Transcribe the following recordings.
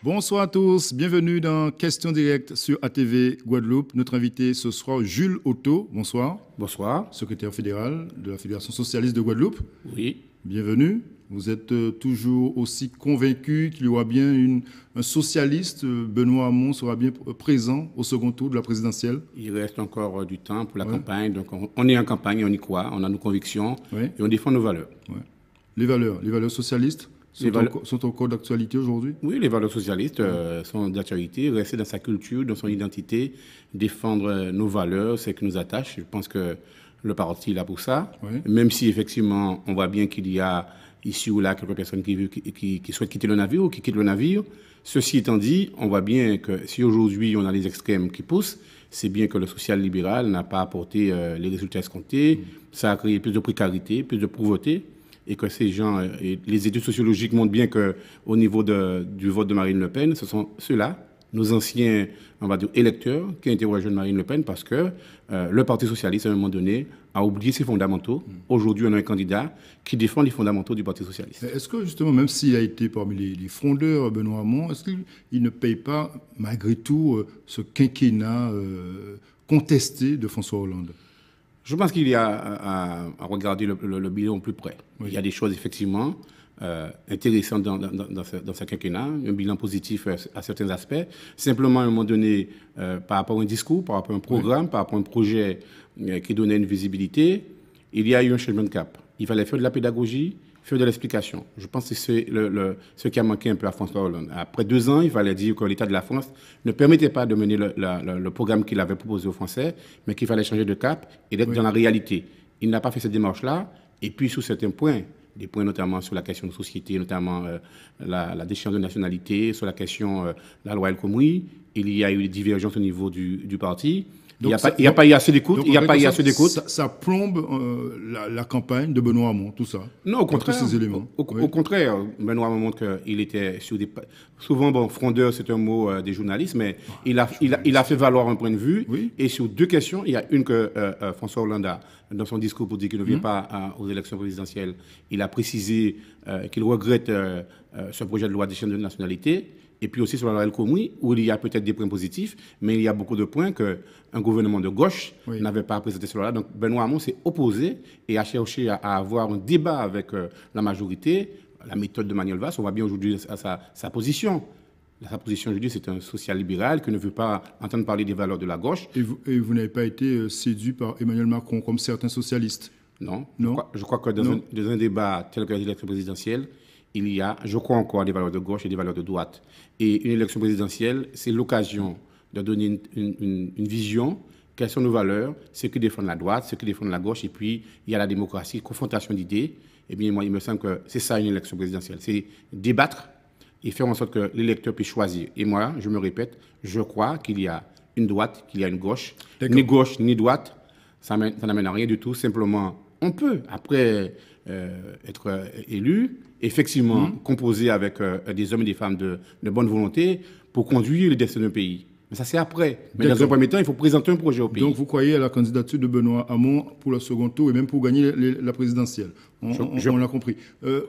Bonsoir à tous, bienvenue dans Question Directe sur ATV Guadeloupe. Notre invité ce soir, Jules Otto. Bonsoir. Bonsoir. Secrétaire fédéral de la Fédération socialiste de Guadeloupe. Oui. Bienvenue. Vous êtes toujours aussi convaincu qu'il y aura bien un socialiste, Benoît Hamon, sera bien présent au second tour de la présidentielle? Il reste encore du temps pour la campagne. Donc on est en campagne, on y croit, on a nos convictions et on défend nos valeurs. Ouais. Les valeurs socialistes sont encore d'actualité aujourd'hui? Oui, les valeurs socialistes sont d'actualité. Rester dans sa culture, dans son identité, défendre nos valeurs, c'est ce qui nous attache. Je pense que le parti est là pour ça. Oui. Même si effectivement on voit bien qu'il y a ici ou là quelques personnes qui souhaitent quitter le navire ou qui quittent le navire. Ceci étant dit, on voit bien que si aujourd'hui on a les extrêmes qui poussent, c'est bien que le social-libéral n'a pas apporté les résultats escomptés. Ça a créé plus de précarité, plus de pauvreté. Et que ces gens, et les études sociologiques montrent bien qu'au niveau du vote de Marine Le Pen, ce sont ceux-là, nos anciens, on va dire, électeurs, qui interrogent Marine Le Pen parce que le Parti socialiste, à un moment donné, a oublié ses fondamentaux. Aujourd'hui, on a un candidat qui défend les fondamentaux du Parti socialiste. Est-ce que, justement, même s'il a été parmi les fondeurs, Benoît Hamon, est-ce qu'il ne paye pas, malgré tout, ce quinquennat contesté de François Hollande? Je pense qu'il y a à regarder le bilan plus près. Oui. Il y a des choses, effectivement, intéressantes dans ce quinquennat, un bilan positif à certains aspects. Simplement, à un moment donné, par rapport à un discours, par rapport à un programme, par rapport à un projet qui donnait une visibilité, il y a eu un changement de cap. Il fallait faire de la pédagogie, faire de l'explication. Je pense que c'est ce qui a manqué un peu à François Hollande. Après 2 ans, il fallait dire que l'État de la France ne permettait pas de mener le programme qu'il avait proposé aux Français, mais qu'il fallait changer de cap et d'être dans la réalité. Il n'a pas fait cette démarche-là. Et puis, sur certains points, des points notamment sur la question de société, notamment la déchéance de nationalité, sur la question de la loi El Khomri, il y a eu des divergences au niveau du parti. Il n'y a pas eu assez d'écoute. Il n'y a pas eu assez d'écoute. Ça plombe la campagne de Benoît Hamon, tout ça. Non, au contraire. Tous ces éléments. Au contraire, Benoît Hamon montre qu'il était sur des. Souvent, bon, frondeur, c'est un mot des journalistes, mais il a fait valoir un point de vue. Oui. Et sur 2 questions, il y a une que François Hollande a, dans son discours pour dire qu'il ne vient pas aux élections présidentielles, il a précisé qu'il regrette ce projet de loi d'échange de nationalité. Et puis aussi sur la loi El Khomri, où il y a peut-être des points positifs, mais il y a beaucoup de points qu'un gouvernement de gauche n'avait pas présenté sur la loi. Donc Benoît Hamon s'est opposé et a cherché à avoir un débat avec la majorité. La méthode de Manuel Valls, on voit bien aujourd'hui sa position. Sa position, je dis, c'est un social-libéral qui ne veut pas entendre parler des valeurs de la gauche. Et vous n'avez pas été séduit par Emmanuel Macron, comme certains socialistes? Non. Je crois que dans un débat tel que l'élection présidentielle, il y a, je crois encore, des valeurs de gauche et des valeurs de droite. Et une élection présidentielle, c'est l'occasion de donner une vision, quelles sont nos valeurs, ce qui défendent la droite, ce qui défendent la gauche, et puis il y a la démocratie, confrontation d'idées. Eh bien, moi, il me semble que c'est ça une élection présidentielle, c'est débattre et faire en sorte que l'électeur puisse choisir. Et moi, je me répète, je crois qu'il y a une droite, qu'il y a une gauche. Ni gauche, ni droite, ça n'amène à rien du tout. Simplement, on peut, après être élu, effectivement composer avec des hommes et des femmes de bonne volonté pour conduire le destin d'un pays. Mais ça, c'est après. Mais dans un premier temps, il faut présenter un projet au pays. Donc, vous croyez à la candidature de Benoît Hamon pour le second tour et même pour gagner la présidentielle? On l'a compris.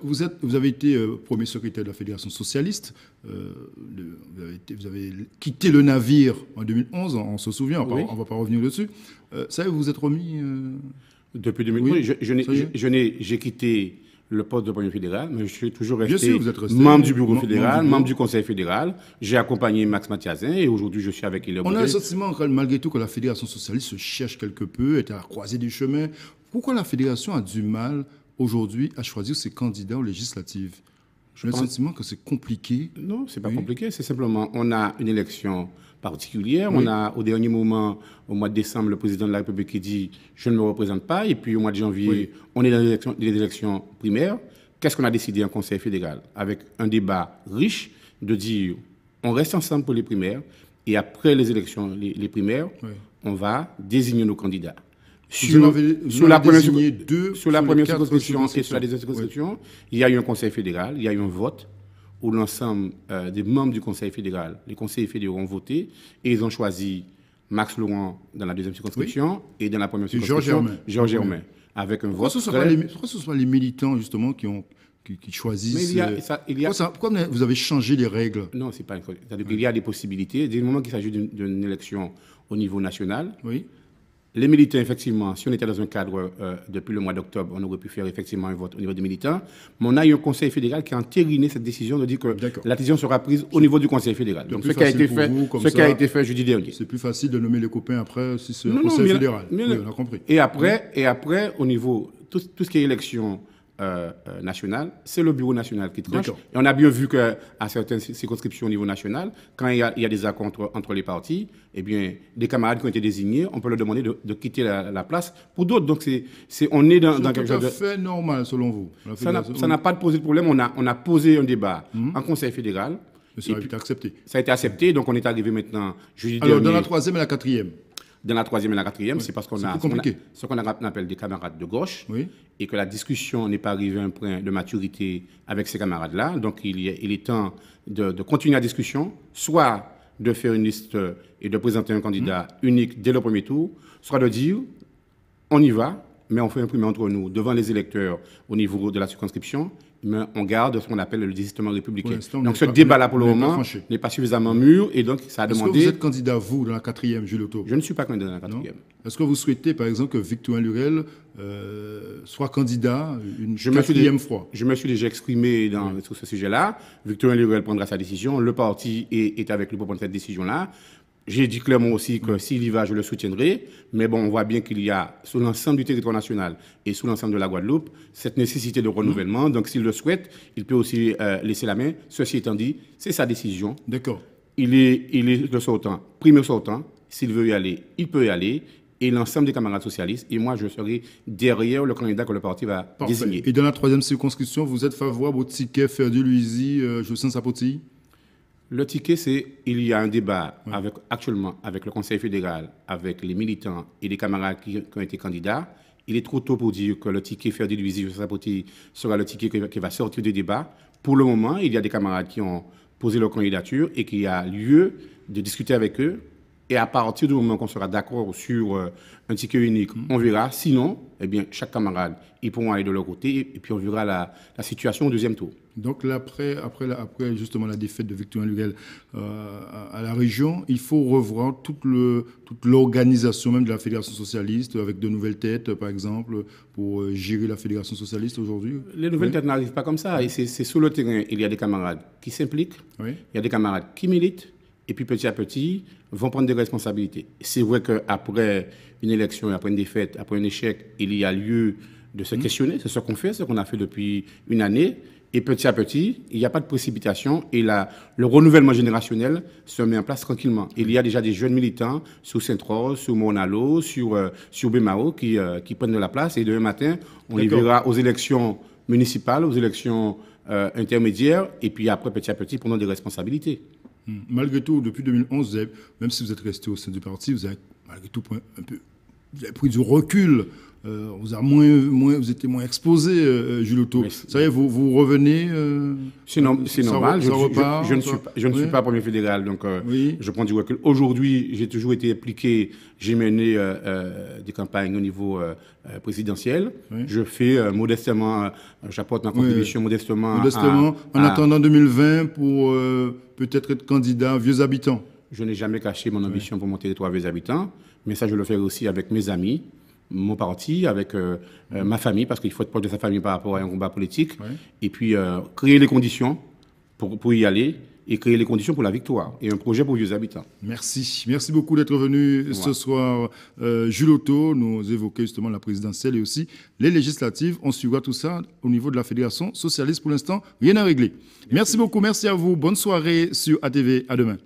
Vous avez été premier secrétaire de la Fédération socialiste. Vous avez quitté le navire en 2011, on se souvient, on ne va pas revenir dessus. Ça, vous vous êtes remis... Depuis 2011, j'ai quitté le poste de premier fédéral, mais je suis toujours resté membre du bureau fédéral, membre du conseil fédéral. J'ai accompagné Max Mathiasin et aujourd'hui je suis avec Hilaire Bouguer. On a le sentiment, malgré tout, que la Fédération socialiste se cherche quelque peu, est à la croisée du chemin. Pourquoi la Fédération a du mal aujourd'hui à choisir ses candidats aux législatives? J'ai le sentiment que c'est compliqué. Non, c'est pas compliqué, c'est simplement, on a une élection particulière. On a, au dernier moment, au mois de décembre, le président de la République qui dit « je ne me représente pas ». Et puis, au mois de janvier, on est dans les élections primaires. Qu'est-ce qu'on a décidé en Conseil fédéral? Avec un débat riche de dire « on reste ensemble pour les primaires et après les élections, les primaires, on va désigner nos candidats ». Sur la première circonscription et sur la deuxième circonscription, il y a eu un Conseil fédéral, il y a eu un vote où l'ensemble des membres du Conseil fédéral, les conseillers fédéraux ont voté et ils ont choisi Max Laurent dans la deuxième circonscription et dans la première circonscription, Georges Germain, avec un vote. Pourquoi ce ne sont pas les militants, justement, qui ont qui choisissent. Mais pourquoi vous avez changé les règles? Non, c'est pas une chose. C'est-à-dire qu'il y a des possibilités. Dès le moment qu'il s'agit d'une élection au niveau national, oui. Les militants, effectivement, si on était dans un cadre depuis le mois d'octobre, on aurait pu faire effectivement un vote au niveau des militants. Mais on a eu un conseil fédéral qui a entériné cette décision de dire que la décision sera prise au niveau du conseil fédéral. Donc ce qui a été fait jeudi dernier. C'est plus facile de nommer les copains après si c'est un conseil fédéral. Oui, on a compris. Et après, au niveau, tout ce qui est élection nationale, c'est le bureau national qui tranche. Et on a bien vu qu'à certaines circonscriptions au niveau national, quand il y a des accords entre les partis, eh bien, des camarades qui ont été désignés, on peut leur demander de quitter la place pour d'autres. Donc, on est dans quelque chose de... C'est tout à fait normal, selon vous. Ça n'a pas posé de problème. On a posé un débat en Conseil fédéral. Mais ça a été accepté. Ça a été accepté. Donc, on est arrivé maintenant jeudi dernier. Alors, dans la 3e et la 4e. Dans la 3e et la 4e, c'est parce qu'on a ce qu'on appelle des camarades de gauche, oui. Et que la discussion n'est pas arrivée à un point de maturité avec ces camarades-là. Donc, il est temps de continuer la discussion, soit de faire une liste et de présenter un candidat unique dès le premier tour, soit de dire, on y va, mais on fait imprimer entre nous, devant les électeurs au niveau de la circonscription, mais on garde ce qu'on appelle le désistement républicain. Donc ce débat-là, pour le moment, n'est pas suffisamment mûr, et donc ça a demandé... Est-ce que vous êtes candidat, vous, dans la 4e, Jules Auto? Je ne suis pas candidat dans la 4e. Est-ce que vous souhaitez, par exemple, que Victorien Lurel soit candidat une 4e fois? Je me suis déjà exprimé sur ce sujet-là. Victorien Lurel prendra sa décision. Le parti est avec lui pour prendre cette décision-là. J'ai dit clairement aussi que s'il y va, je le soutiendrai. Mais bon, on voit bien qu'il y a, sur l'ensemble du territoire national et sur l'ensemble de la Guadeloupe, cette nécessité de renouvellement. Donc, s'il le souhaite, il peut aussi laisser la main. Ceci étant dit, c'est sa décision. D'accord. Il est le sortant, premier sortant. S'il veut y aller, il peut y aller. Et l'ensemble des camarades socialistes. Et moi, je serai derrière le candidat que le parti va désigner. Et dans la 3e circonscription, vous êtes favorable au ticket Ferdi-Luizy, Jossin-Sapoti? Le ticket, il y a un débat actuellement avec le Conseil fédéral, avec les militants et les camarades qui ont été candidats. Il est trop tôt pour dire que le ticket Ferdi-Luizy, Jossin-Sapoti sera le ticket qui va sortir du débat. Pour le moment, il y a des camarades qui ont posé leur candidature et qu'il y a lieu de discuter avec eux. Et à partir du moment qu'on sera d'accord sur un ticket unique, on verra. Sinon, eh bien, chaque camarade, ils pourront aller de leur côté et puis on verra la situation au deuxième tour. Donc là, après justement la défaite de Victorien Lurel à la région, il faut revoir toute l'organisation même de la Fédération socialiste avec de nouvelles têtes, par exemple, pour gérer la Fédération socialiste aujourd'hui. Les nouvelles têtes n'arrivent pas comme ça. Et c'est sur le terrain, il y a des camarades qui s'impliquent, il y a des camarades qui militent, et puis petit à petit, vont prendre des responsabilités. C'est vrai qu'après une élection, après une défaite, après un échec, il y a lieu de se questionner. C'est ce qu'on fait, ce qu'on a fait depuis une année. Et petit à petit, il n'y a pas de précipitation et le renouvellement générationnel se met en place tranquillement. Il y a déjà des jeunes militants sur Saint-Rose, sur Monalo, sur Bémao qui prennent de la place. Et demain matin, on les verra aux élections municipales, aux élections intermédiaires. Et puis après, petit à petit, prenons des responsabilités. Malgré tout, depuis 2011, même si vous êtes resté au sein du parti, vous avez malgré tout vous avez pris du recul. Vous étiez moins exposé, Jules Auto. Ça y est, vous revenez. C'est normal. Je ne suis pas premier fédéral, donc je prends du recul. Aujourd'hui, j'ai toujours été impliqué. J'ai mené des campagnes au niveau présidentiel. Je fais modestement, j'apporte ma contribution modestement. En attendant 2020 pour peut-être être candidat Vieux Habitants. Je n'ai jamais caché mon ambition pour mon territoire Vieux Habitants, mais ça, je le fais aussi avec mes amis, mon parti, avec ma famille, parce qu'il faut être proche de sa famille par rapport à un combat politique, et puis créer les conditions pour y aller, et créer les conditions pour la victoire, et un projet pour Vieux Habitants. Merci. Merci beaucoup d'être venu ce soir, Jules Auto, nous évoquer justement la présidentielle et aussi les législatives. On suivra tout ça au niveau de la Fédération socialiste. Pour l'instant, rien à régler. Merci beaucoup, merci à vous. Bonne soirée sur ATV. À demain.